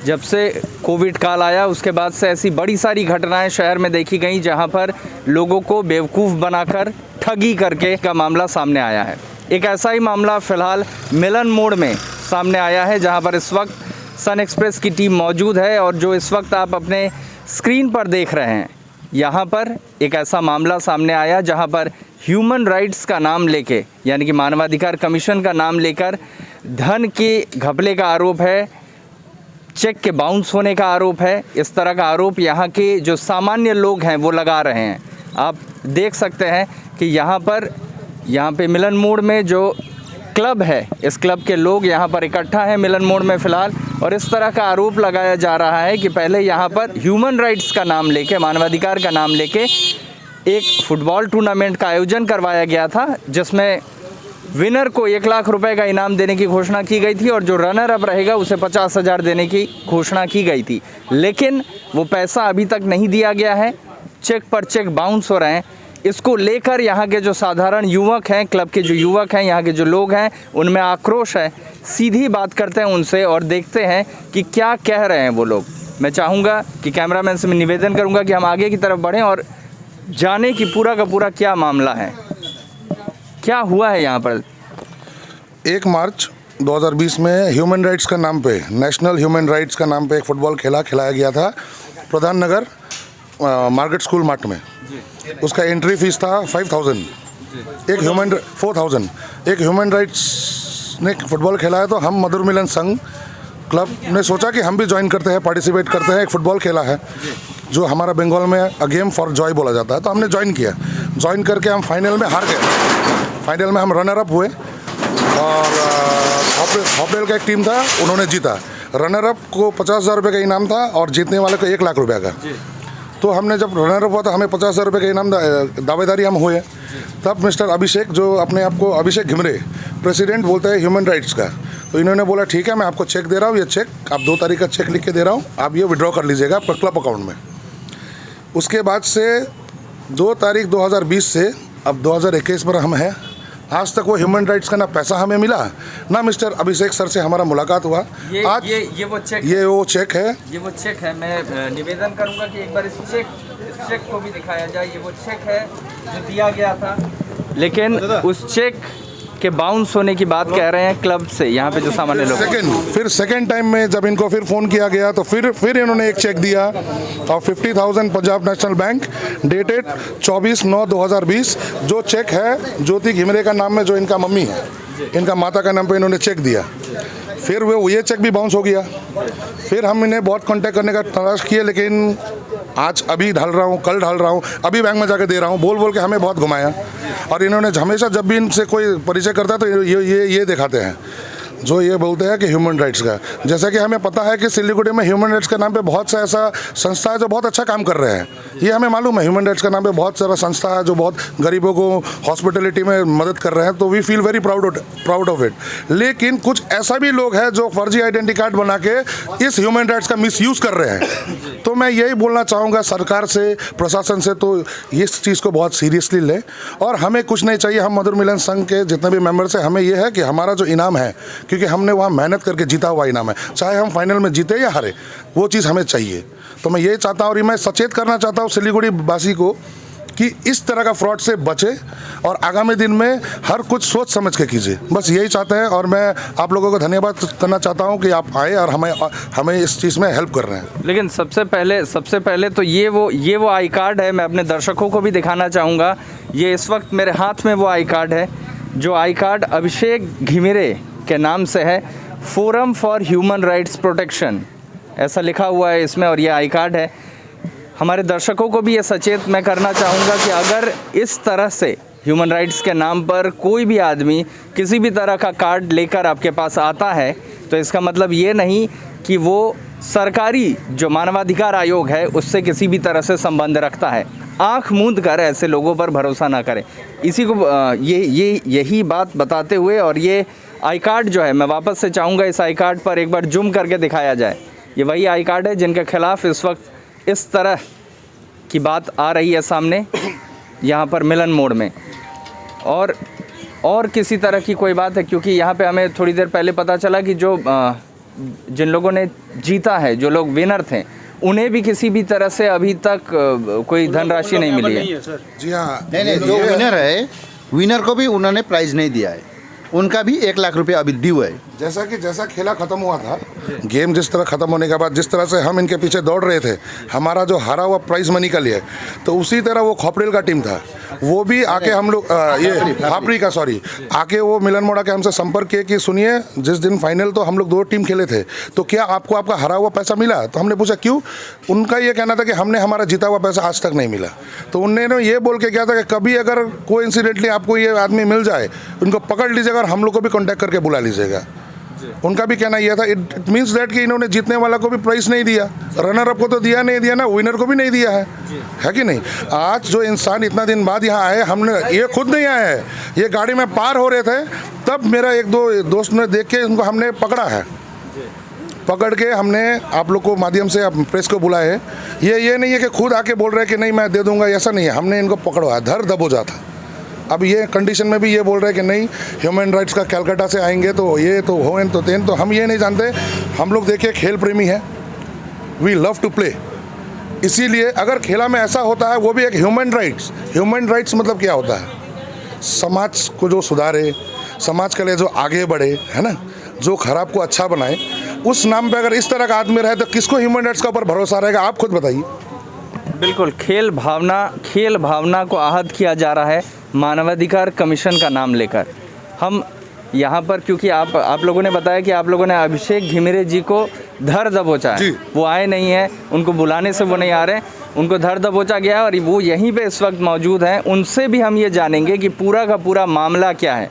जब से कोविड काल आया उसके बाद से ऐसी बड़ी सारी घटनाएं शहर में देखी गई जहां पर लोगों को बेवकूफ़ बनाकर ठगी करके का मामला सामने आया है। एक ऐसा ही मामला फ़िलहाल मिलन मोड़ में सामने आया है जहां पर इस वक्त सन एक्सप्रेस की टीम मौजूद है और जो इस वक्त आप अपने स्क्रीन पर देख रहे हैं, यहाँ पर एक ऐसा मामला सामने आया जहाँ पर ह्यूमन राइट्स का नाम लेके, यानी कि मानवाधिकार कमीशन का नाम लेकर धन के घपले का आरोप है, चेक के बाउंस होने का आरोप है। इस तरह का आरोप यहाँ के जो सामान्य लोग हैं वो लगा रहे हैं। आप देख सकते हैं कि यहाँ पे मिलन मोड़ में जो क्लब है, इस क्लब के लोग यहाँ पर इकट्ठा हैं मिलन मोड़ में फ़िलहाल, और इस तरह का आरोप लगाया जा रहा है कि पहले यहाँ पर ह्यूमन राइट्स का नाम लेके, मानवाधिकार का नाम लेके एक फुटबॉल टूर्नामेंट का आयोजन करवाया गया था जिसमें विनर को 1 लाख रुपए का इनाम देने की घोषणा की गई थी और जो रनर अप रहेगा उसे 50,000 देने की घोषणा की गई थी। लेकिन वो पैसा अभी तक नहीं दिया गया है, चेक पर चेक बाउंस हो रहे हैं। इसको लेकर यहाँ के जो साधारण युवक हैं, क्लब के जो युवक हैं, यहाँ के जो लोग हैं, उनमें आक्रोश है। सीधी बात करते हैं उनसे और देखते हैं कि क्या कह रहे हैं वो लोग। मैं चाहूँगा कि कैमरामैन से मैं निवेदन करूँगा कि हम आगे की तरफ बढ़ें और जाने कि पूरा का पूरा क्या मामला है, क्या हुआ है यहाँ पर। 1 मार्च 2020 में ह्यूमन राइट्स का नाम पे, नेशनल ह्यूमन राइट्स का नाम पे एक फ़ुटबॉल खिलाया गया था प्रधान नगर मार्केट स्कूल मार्ट में। उसका एंट्री फीस था 5,000, 4,000। एक ह्यूमन राइट्स ने फुटबॉल खिलाया तो हम मधुर मिलन संघ क्लब ने सोचा कि हम भी ज्वाइन करते हैं, पार्टिसिपेट करते हैं। एक फ़ुटबॉल खेला है जो हमारा बंगाल में अ गेम फॉर जॉय बोला जाता है, तो हमने ज्वाइन किया। ज्वाइन करके हम फाइनल में हार गए। फाइनल में हम रनर अप हुए और हॉपडेल का एक टीम था, उन्होंने जीता। रनर अप को 50,000 रुपये का इनाम था और जीतने वाले को 1 लाख रुपये का। तो हमने जब रनर अप हुआ तो हमें 50,000 रुपये का इनाम दावेदारी हम हुए। तब मिस्टर अभिषेक, जो अपने आप को अभिषेक घिमरे प्रेसिडेंट बोलते हैं ह्यूमन राइट्स का, तो इन्होंने बोला ठीक है, मैं आपको चेक दे रहा हूँ, ये चेक आप 2 तारीख का चेक लिख के दे रहा हूँ, आप ये विड्रॉ कर लीजिएगा आपका क्लब अकाउंट में। उसके बाद से 2 तारीख 2020 से अब 2021 पर हम हैं। आज तक वो ह्यूमन राइट्स का ना पैसा हमें मिला, ना मिस्टर अभिषेक सर से हमारा मुलाकात हुआ। आज ये वो चेक है। ये वो चेक है। मैं निवेदन करूंगा कि एक बार इस चेक को भी दिखाया जाए। ये वो चेक है जो दिया गया था, लेकिन उस चेक के बाउंस होने की बात कह रहे हैं क्लब से, यहाँ पे जो सामान्य लोग। सेकेंड टाइम में जब इनको फिर फ़ोन किया गया तो फिर इन्होंने एक चेक दिया और 50,000 पंजाब नेशनल बैंक डेटेड 24/9/2020। जो चेक है ज्योति घिमरे का नाम में, जो इनका मम्मी है, इनका माता का नाम पे इन्होंने चेक दिया। फिर वो ये चेक भी बाउंस हो गया। फिर हम इन्हें बहुत कांटेक्ट करने का तलाश किए, लेकिन आज अभी ढाल रहा हूँ, कल ढाल रहा हूँ, अभी बैंक में जाके दे रहा हूँ, बोल के हमें बहुत घुमाया। और इन्होंने हमेशा जब भी इनसे कोई परिचय करता है तो ये दिखाते हैं, जो ये बोलते हैं कि ह्यूमन राइट्स का। जैसा कि हमें पता है कि सिलीगुड़ी में ह्यूमन राइट्स के नाम पे बहुत सा ऐसा संस्था है जो बहुत अच्छा काम कर रहे हैं, ये हमें मालूम है। ह्यूमन राइट्स के नाम पे बहुत सारा संस्था है जो बहुत गरीबों को हॉस्पिटलिटी में मदद कर रहे हैं, तो we feel very proud of it. लेकिन कुछ ऐसा भी लोग हैं जो फर्जी आइडेंटिटी कार्ड बना के इस ह्यूमन राइट्स का मिसयूज़ कर रहे हैं। तो मैं यही बोलना चाहूँगा सरकार से, प्रशासन से, तो इस चीज़ को बहुत सीरियसली लें। और हमें कुछ नहीं चाहिए, हम मधुर मिलन संघ के जितने भी मेंबर्स हैं, हमें यह है कि हमारा जो इनाम है, क्योंकि हमने वहाँ मेहनत करके जीता हुआ इनाम है, चाहे हम फाइनल में जीते या हारे, वो चीज़ हमें चाहिए। तो मैं ये चाहता हूँ और मैं सचेत करना चाहता हूँ सिलीगुड़ी वासी को कि इस तरह का फ्रॉड से बचे और आगामी दिन में हर कुछ सोच समझ के कीजिए। बस यही चाहते हैं और मैं आप लोगों को धन्यवाद करना चाहता हूँ कि आप आए और हमें इस चीज़ में हेल्प कर रहे हैं। लेकिन सबसे पहले तो ये वो आई कार्ड है, मैं अपने दर्शकों को भी दिखाना चाहूँगा। ये इस वक्त मेरे हाथ में वो आई कार्ड है, जो आई कार्ड अभिषेक घिमिरे के नाम से है, forum for human rights protection ऐसा लिखा हुआ है इसमें, और ये आई कार्ड है। हमारे दर्शकों को भी ये सचेत मैं करना चाहूँगा कि अगर इस तरह से ह्यूमन राइट्स के नाम पर कोई भी आदमी किसी भी तरह का कार्ड लेकर आपके पास आता है, तो इसका मतलब ये नहीं कि वो सरकारी जो मानवाधिकार आयोग है उससे किसी भी तरह से संबंध रखता है। आँख मूंद कर ऐसे लोगों पर भरोसा ना करें। इसी को यही बात बताते हुए, और ये आई कार्ड जो है, मैं वापस से चाहूँगा इस आई कार्ड पर एक बार जूम करके दिखाया जाए। ये वही आई कार्ड है जिनके खिलाफ़ इस वक्त इस तरह की बात आ रही है सामने यहाँ पर मिलन मोड़ में। और किसी तरह की कोई बात है, क्योंकि यहाँ पे हमें थोड़ी देर पहले पता चला कि जो जिन लोगों ने जीता है, जो लोग विनर थे, उन्हें भी किसी भी तरह से अभी तक कोई धनराशि नहीं मिली है। जी हाँ, नहीं, जो विनर है, विनर को भी उन्होंने प्राइज़ नहीं दिया है, उनका भी 1 लाख रुपये अभी ड्यू है। जैसा खेला खत्म हुआ था, गेम जिस तरह खत्म होने के बाद जिस तरह से हम इनके पीछे दौड़ रहे थे, हमारा जो हारा हुआ प्राइज मनी का लिए, तो उसी तरह वो खोपरेल का टीम था, वो भी आके हम लोग आके वो मिलन मोड़ा के हमसे संपर्क किए कि सुनिए, जिस दिन फाइनल तो हम लोग 2 टीम खेले थे, तो क्या आपको आपका हरा हुआ पैसा मिला? तो हमने पूछा क्यों? उनका ये कहना था कि हमने हमारा जीता हुआ पैसा आज तक नहीं मिला। तो उन्होंने ये बोल के क्या था कि कभी अगर कोइंसिडेंटली आपको ये आदमी मिल जाए, उनको पकड़ लीजिएगा और हम लोग को भी कॉन्टैक्ट करके बुला लीजिएगा। उनका भी कहना यह था, इट मीन्स दैट कि इन्होंने जीतने वाला को भी प्राइस नहीं दिया, रनर अप को तो दिया नहीं दिया ना, विनर को भी नहीं दिया है कि नहीं? आज जो इंसान इतना दिन बाद यहाँ आए, हमने ये खुद नहीं आए हैं, ये गाड़ी में पार हो रहे थे तब मेरा 1-2 दोस्त ने देख के उनको हमने पकड़ा है, पकड़ के हमने आप लोग को माध्यम से प्रेस को बुलाए है। ये नहीं है कि खुद आके बोल रहे हैं कि नहीं मैं दे दूंगा, ऐसा नहीं है, हमने इनको पकड़वाया, धर दबोचा था। अब ये कंडीशन में भी ये बोल रहे हैं कि नहीं ह्यूमन राइट्स का कलकत्ता से आएंगे तो ये तो हो तो तेन, तो हम ये नहीं जानते। हम लोग देखिए खेल प्रेमी है, वी लव टू प्ले, इसीलिए अगर खेला में ऐसा होता है, वो भी एक ह्यूमन राइट्स मतलब क्या होता है? समाज को जो सुधारे, समाज के लिए जो आगे बढ़े, है ना, जो खराब को अच्छा बनाए, उस नाम पे अगर इस तरह का आदमी रहे तो किसको ह्यूमन राइट्स का ऊपर भरोसा रहेगा? आप खुद बताइए। बिल्कुल, खेल भावना को आहत किया जा रहा है मानवाधिकार कमीशन का नाम लेकर। हम यहाँ पर, क्योंकि आप लोगों ने बताया कि आप लोगों ने अभिषेक घिमिरे जी को धर दबोचा है, वो आए नहीं हैं, उनको बुलाने से वो नहीं आ रहे, उनको धर दबोचा गया है और वो यहीं पे इस वक्त मौजूद हैं। उनसे भी हम ये जानेंगे कि पूरा का पूरा मामला क्या है।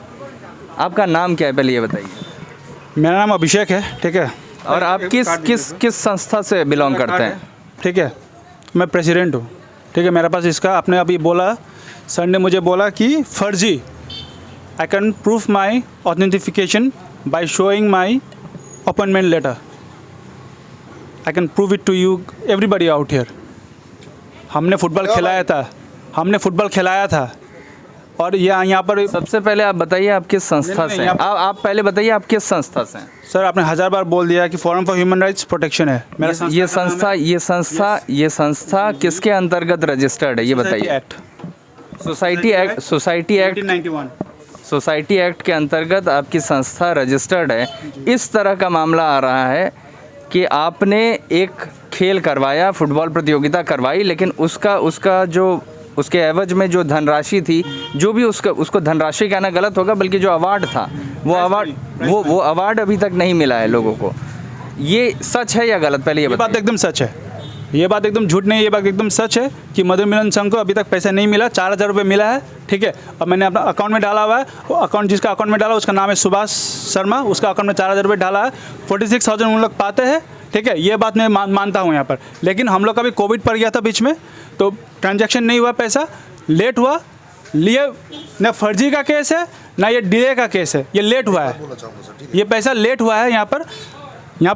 आपका नाम क्या है, पहले ये बताइए। मेरा नाम अभिषेक है, ठीक है। और आप किस संस्था से बिलोंग करते हैं? ठीक है, मैं प्रेसिडेंट हूँ, ठीक है। मेरे पास इसका, आपने अभी बोला, सर ने मुझे बोला कि फर्जी, I can proof my authentification by showing my appointment letter, I can prove it to you everybody out here. हमने फुटबॉल खिलाया था और यहाँ पर सबसे पहले आप बताइए आप किस संस्था से हैं? आप पहले बताइए आप किस संस्था से हैं? सर आपने 1000 बार बोल दिया कि forum for human rights protection है मेरा। ये संस्था किसके अंतर्गत रजिस्टर्ड है, ये बताइए। सोसाइटी एक्ट 1991 सोसाइटी एक्ट के अंतर्गत आपकी संस्था रजिस्टर्ड है। इस तरह का मामला आ रहा है कि आपने एक खेल करवाया, फुटबॉल प्रतियोगिता करवाई, लेकिन उसका जो उसके एवज में जो धनराशि थी, जो भी उसको धनराशि कहना गलत होगा, बल्कि जो अवार्ड था, वो अवार्ड अभी तक नहीं मिला है लोगों को। ये सच है या गलत, पहले ये बात एकदम सच है, ये बात एकदम झूठ नहीं है, ये बात एकदम सच है कि मधुर मिलन संघ को अभी तक पैसा नहीं मिला। 4000 रुपये मिला है, ठीक है। अब मैंने अपना अकाउंट में डाला हुआ है, वो अकाउंट जिसका अकाउंट में डाला उसका नाम है सुभाष शर्मा, उसका अकाउंट में 4000 रुपये डाला है। 46,000 उन लोग पाते हैं, ठीक है, ये बात मैं मानता हूँ यहाँ पर। लेकिन हम लोग का भी कोविड पड़ गया था बीच में, तो ट्रांजैक्शन नहीं हुआ, पैसा लेट हुआ। लिए ना फर्जी का केस है ना ये डिले का केस है, ये लेट हुआ है, ये पैसा लेट हुआ है। यहाँ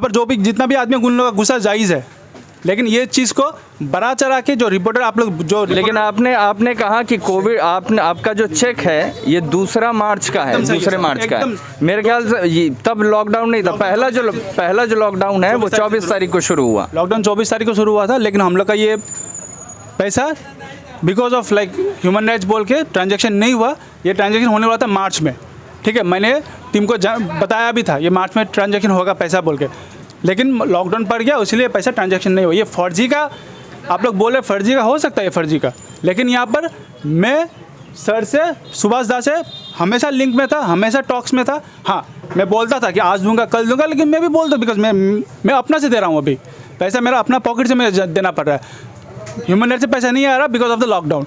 पर जो भी जितना भी आदमी उन लोगों का गुस्सा जायज़ है, लेकिन ये चीज़ को बड़ा चढ़ा के जो रिपोर्टर आप लोग जो, लेकिन आपने कहा कि कोविड आपका जो चेक है ये 2 मार्च का है, 2 मार्च का है। मेरे ख्याल से ये तब लॉकडाउन नहीं था, पहला जो लॉकडाउन है वो 24 तारीख को शुरू हुआ। लॉकडाउन 24 तारीख को शुरू हुआ था, लेकिन हम लोग का ये पैसा because of like human rights बोल के ट्रांजेक्शन नहीं हुआ। ये ट्रांजेक्शन होने वाला था मार्च में, ठीक है। मैंने टीम को बताया भी था ये मार्च में ट्रांजेक्शन होगा पैसा बोल के, लेकिन लॉकडाउन पड़ गया, इसलिए पैसा ट्रांजैक्शन नहीं हुआ। ये फर्जी का आप लोग बोले, फर्जी का हो सकता है, ये फर्जी का, लेकिन यहाँ पर मैं सर से, सुभाष दास से हमेशा लिंक में था, हमेशा टॉक्स में था। हाँ, मैं बोलता था कि आज दूंगा कल दूंगा, लेकिन मैं भी बोलता बिकॉज मैं अपना से दे रहा हूँ, अभी पैसा मेरा अपना पॉकेट से मुझे देना पड़ रहा है। ह्यूमन राइट से पैसा नहीं आ रहा बिकॉज ऑफ द लॉकडाउन।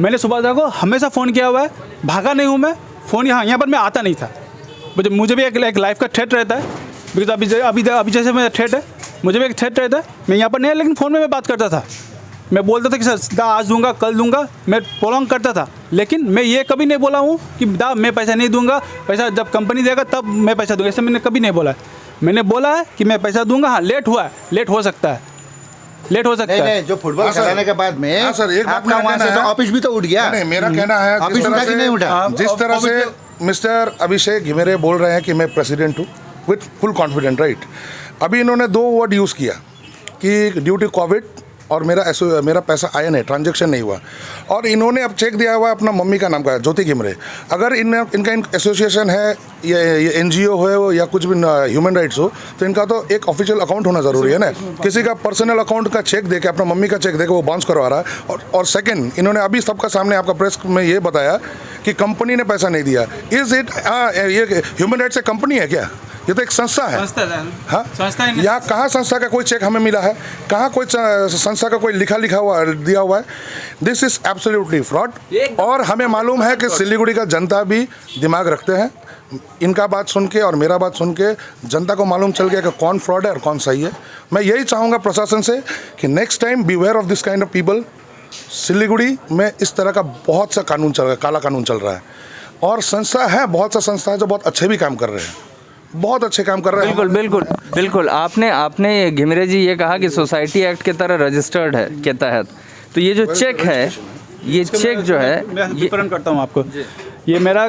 मैंने सुभाष दा को हमेशा फ़ोन किया हुआ है, भागा नहीं हूँ मैं, फ़ोन यहाँ पर मैं आता नहीं था। मुझे भी एक लाइफ का थ्रेट रहता है, बिकॉज अभी जैसे मेरा थ्रेट है, मुझे भी एक थ्रेट रहता है। मैं यहाँ पर नहीं, लेकिन फ़ोन में मैं बात करता था, मैं बोलता था कि सर दा आज दूंगा कल दूंगा, मैं प्रोलॉन्ग करता था। लेकिन मैं ये कभी नहीं बोला हूँ कि दा मैं पैसा नहीं दूंगा, पैसा जब कंपनी देगा तब मैं पैसा दूंगा, ऐसा मैंने कभी नहीं बोला है। मैंने बोला है कि मैं पैसा दूंगा। हाँ, लेट हुआ है, लेट हो सकता है, लेट हो सकता है। नहीं, जो फुटबॉल खिलाने के बाद में हाँ सर, एक बात आपका वहाँ से तो ऑफिस भी तो उठ गया। नहीं, मेरा कहना है ऑफिस उठा कि नहीं उठा? जिस तरह से मिस्टर अभिषेक घिमिरे बोल रहे हैं कि मैं प्रेसिडेंट हूँ, विथ फुल कॉन्फिडेंट, राइट। अभी इन्होंने 2 वर्ड यूज़ किया कि ड्यू टू कोविड और मेरा पैसा आया नहीं, ट्रांजैक्शन नहीं हुआ। और इन्होंने अब चेक दिया हुआ अपना मम्मी का नाम का, ज्योति घिमरे। अगर इनका एसोसिएशन है या NGO हो या कुछ भी ह्यूमन राइट्स हो, तो इनका तो एक ऑफिशियल अकाउंट होना ज़रूरी है ना। किसी का पर्सनल अकाउंट का चेक देके, अपना मम्मी का चेक देके वो बाउंस करवा रहा है। और सेकंड, इन्होंने अभी सबका सामने आपका प्रेस में ये बताया कि कंपनी ने पैसा नहीं दिया। इज इट ये ह्यूमन राइट्स एक कंपनी है क्या? ये तो एक संस्था है। हाँ, यहाँ कहाँ संस्था का कोई चेक हमें मिला है? कहाँ कोई संस्था का कोई लिखा हुआ दिया हुआ है? This is absolutely fraud. और हमें मालूम है कि सिलीगुड़ी का जनता भी दिमाग रखते हैं। इनका बात सुन के और मेरा बात सुन के जनता को मालूम चल गया कि कौन फ्रॉड है और कौन सही है। मैं यही चाहूँगा प्रशासन से कि next time beware of this kind of people. Siliguri में इस तरह का बहुत सा कानून चल रहा है, काला कानून चल रहा है। और संस्था है, बहुत सा संस्था है जो बहुत अच्छे भी काम कर रहे हैं, बहुत अच्छे काम कर रहे हैं। बिल्कुल आपने घिमरे जी ये कहा कि सोसाइटी एक्ट के तरह रजिस्टर्ड है के तहत, तो ये जो चेक है, ये चेक जो है, मैं विवरण करता हूँ आपको। ये मेरा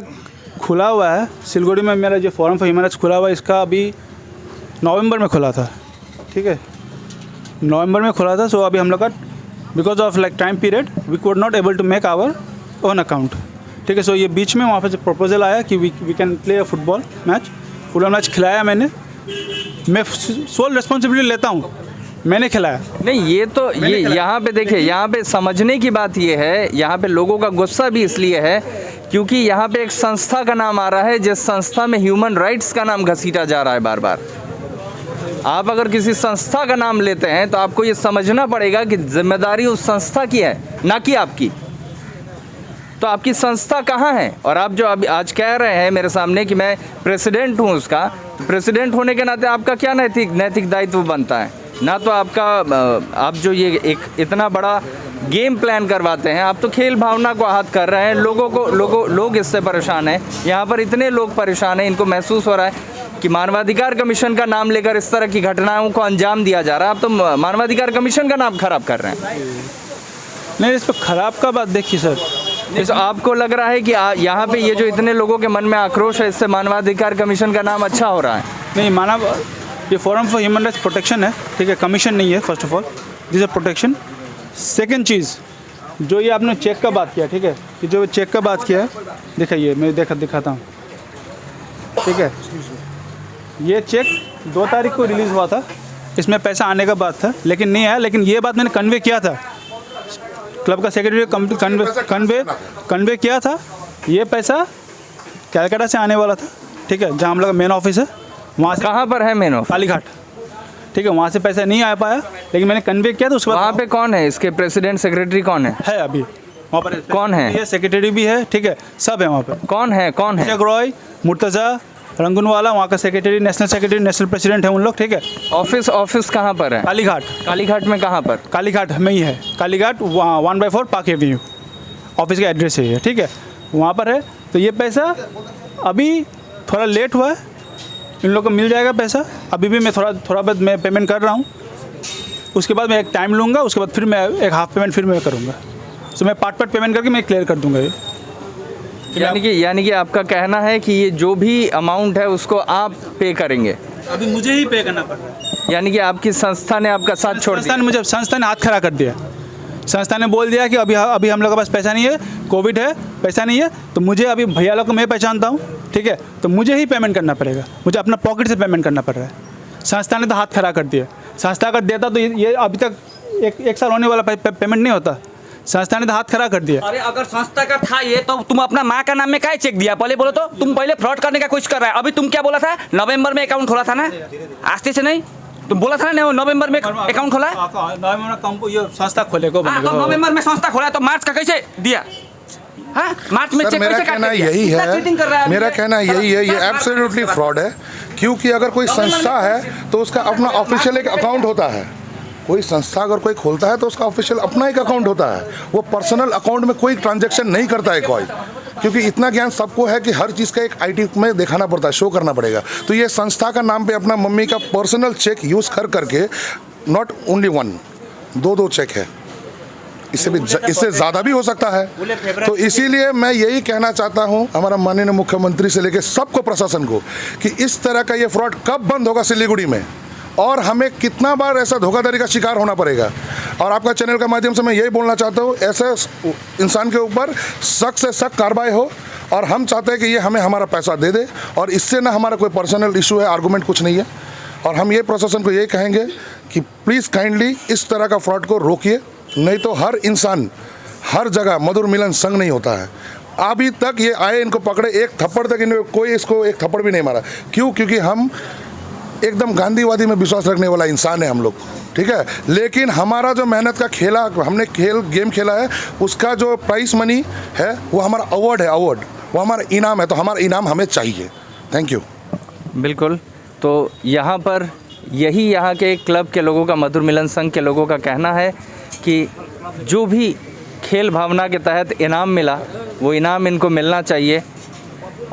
खुला हुआ है सिलगुड़ी में, मेरा जो फोरम फॉर ह्यूमन राइट्स खुला हुआ है, इसका अभी नवंबर में खुला था, ठीक है, नवंबर में खुला था। सो अभी हम लोग का because of like time period we could not able to make our own account, ठीक है। सो ये बीच में वहाँ पर जो प्रपोजल आया कि we can play a football match खिलाया मैंने, मैं सोल रिस्पॉन्सिबिलिटी लेता हूँ, मैंने खिलाया नहीं। ये तो ये यहाँ पे देखिए, यहाँ पे समझने की बात ये है, यहाँ पे लोगों का गुस्सा भी इसलिए है क्योंकि यहाँ पे एक संस्था का नाम आ रहा है, जिस संस्था में ह्यूमन राइट्स का नाम घसीटा जा रहा है बार बार। आप अगर किसी संस्था का नाम लेते हैं तो आपको ये समझना पड़ेगा कि जिम्मेदारी उस संस्था की है, ना कि आपकी। तो आपकी संस्था कहाँ है? और आप जो अभी आज कह रहे हैं मेरे सामने कि मैं प्रेसिडेंट हूँ उसका, तो प्रेसिडेंट होने के नाते आपका क्या नैतिक दायित्व बनता है? ना तो आपका आप जो ये एक इतना बड़ा गेम प्लान करवाते हैं, आप तो खेल भावना को आहत कर रहे हैं। लोग इससे परेशान हैं, यहाँ पर इतने लोग परेशान हैं, इनको महसूस हो रहा है कि मानवाधिकार कमीशन का नाम लेकर इस तरह की घटनाओं को अंजाम दिया जा रहा है। आप तो मानवाधिकार कमीशन का नाम खराब कर रहे हैं। नहीं, इस पर खराब का बात देखिए सर, इस आपको लग रहा है कि यहाँ पे ये जो इतने लोगों के मन में आक्रोश है, इससे मानवाधिकार कमीशन का नाम अच्छा हो रहा है? नहीं, मानव ये forum for human rights protection है, ठीक है, कमीशन नहीं है। First of all this is protection. Second चीज़, जो ये आपने चेक का बात किया, ठीक है, कि जो चेक का बात किया है, दिखाइए, मैं दिखाता हूँ, ठीक है। ये चेक 2 तारीख को रिलीज़ हुआ था, इसमें पैसा आने का बात था, लेकिन नहीं आया। लेकिन ये बात मैंने कन्वे किया था, क्लब का सेक्रेटरी कन्वे किया था, ये पैसा कैलकाटा से आने वाला था, ठीक है, जहाँ हम लोग का मेन ऑफिस है, वहाँ से। कहाँ पर है मेन ऑफिस? कालीघाट, ठीक है, वहाँ से पैसा नहीं आ पाया, लेकिन मैंने कन्वे किया था। उसके बाद वहाँ पे कौन है? इसके प्रेसिडेंट सेक्रेटरी कौन है अभी वहाँ पर? कौन है? ये सेक्रेटरी भी है, ठीक है, सब है वहाँ पर। कौन है? शेख रॉय, मुर्तज़ा, रंगूनवाला, वहाँ का सेक्रेटरी, नेशनल प्रेसिडेंट है उन लोग, ठीक है। ऑफिस कहाँ पर है? कालीघाट में कहाँ पर? कालीघाट में ही है, कालीघाट 1/4 पार्क एवेन्यू, ऑफिस का एड्रेस है ये, ठीक है, वहाँ पर है। तो ये पैसा अभी थोड़ा लेट हुआ है, इन लोगों को मिल जाएगा पैसा। अभी भी मैं थोड़ा बहुत मैं पेमेंट कर रहा हूँ, उसके बाद मैं एक टाइम लूँगा, उसके बाद फिर मैं एक हाफ पेमेंट फिर मैं करूँगा। तो मैं पार्ट पेमेंट करके मैं क्लियर कर दूँगा ये। यानी कि आपका कहना है कि ये जो भी अमाउंट है उसको आप पे करेंगे? अभी मुझे ही पे करना पड़ रहा है। यानी कि आपकी संस्था ने आपका साथ छोड़ दिया? संस्था ने हाथ खड़ा कर दिया। संस्था ने बोल दिया कि अभी हम लोग के पास पैसा नहीं है, कोविड है, पैसा नहीं है, तो मुझे अभी भैया लोग को मैं पहचानता हूँ, ठीक है, तो मुझे ही पेमेंट करना पड़ेगा, मुझे अपना पॉकेट से पेमेंट करना पड़ रहा है। संस्था ने तो हाथ खड़ा कर दिया। संस्था अगर देता तो ये अभी तक एक साल होने वाला पेमेंट नहीं होता। संस्था ने तो हाथ खड़ा कर दिया। अरे अगर संस्था का था ये, तो तुम अपना माँ का नाम में क्या चेक दिया? पहले बोलो तो, तुम पहले फ्रॉड करने का कोशिश कर रहा है। अभी तुम क्या बोला था? नवंबर में अकाउंट खोला था ना, आज से नहीं, तुम बोला था ना नवंबर में अकाउंट खोला। संस्था खोले को नवंबर में संस्था खोला, तो मार्च का कैसे दिया? हाँ, मार्च में चेक मेरा कहना यही है, मेरा कहना यही है, ये एब्सोल्युटली फ्रॉड है। क्योंकि अगर कोई संस्था है तो उसका अपना ऑफिशियल एक अकाउंट होता है। कोई संस्था अगर कोई खोलता है तो उसका ऑफिशियल अपना एक अकाउंट होता है, वो पर्सनल अकाउंट में कोई ट्रांजैक्शन नहीं करता है कोई। क्योंकि इतना ज्ञान सबको है कि हर चीज़ का एक आईटी में दिखाना पड़ता है, शो करना पड़ेगा। तो ये संस्था का नाम पे अपना मम्मी का पर्सनल चेक यूज़ करके, नॉट ओनली 1, 2 चेक है। इससे ज़्यादा भी हो सकता है। तो इसीलिए मैं यही कहना चाहता हूँ हमारा माननीय मुख्यमंत्री से लेकर सबको, प्रशासन को, कि इस तरह का ये फ्रॉड कब बंद होगा सिलीगुड़ी में, और हमें कितना बार ऐसा धोखाधड़ी का शिकार होना पड़ेगा। और आपका चैनल के माध्यम से मैं यही बोलना चाहता हूँ, ऐसे इंसान के ऊपर सख्त से सख्त कार्रवाई हो, और हम चाहते हैं कि ये हमें हमारा पैसा दे दे, और इससे ना हमारा कोई पर्सनल इशू है, आर्गूमेंट कुछ नहीं है। और हम ये प्रशासन को यही कहेंगे कि प्लीज़ काइंडली इस तरह का फ्रॉड को रोकिए, नहीं तो हर इंसान हर जगह मधुर मिलन संग नहीं होता है। अभी तक ये आए, इनको पकड़े, एक थप्पड़ तक इन्हें कोई इसको एक थप्पड़ भी नहीं मारा। क्यों? क्योंकि हम एकदम गांधीवादी में विश्वास रखने वाला इंसान है हम लोग, ठीक है। लेकिन हमारा जो मेहनत का खेला, हमने गेम खेला है, उसका जो प्राइस मनी है वो हमारा अवार्ड है, अवार्ड वो हमारा इनाम है। तो हमारा इनाम हमें चाहिए। Thank you. बिल्कुल। तो यहाँ पर यही यहाँ के क्लब के लोगों का, मधुर मिलन संघ के लोगों का कहना है कि जो भी खेल भावना के तहत इनाम मिला वो इनाम इनको मिलना चाहिए,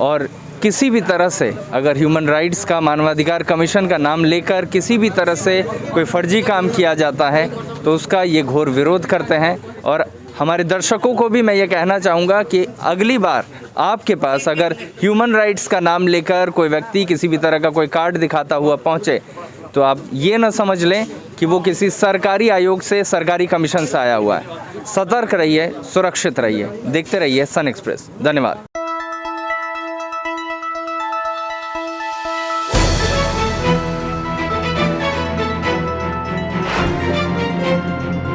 और किसी भी तरह से अगर ह्यूमन राइट्स का, मानवाधिकार कमीशन का नाम लेकर किसी भी तरह से कोई फर्जी काम किया जाता है तो उसका ये घोर विरोध करते हैं। और हमारे दर्शकों को भी मैं ये कहना चाहूँगा कि अगली बार आपके पास अगर ह्यूमन राइट्स का नाम लेकर कोई व्यक्ति किसी भी तरह का कोई कार्ड दिखाता हुआ पहुँचे तो आप ये ना समझ लें कि वो किसी सरकारी आयोग से, सरकारी कमीशन से आया हुआ है। सतर्क रहिए, सुरक्षित रहिए। देखते रहिए सन एक्सप्रेस। धन्यवाद।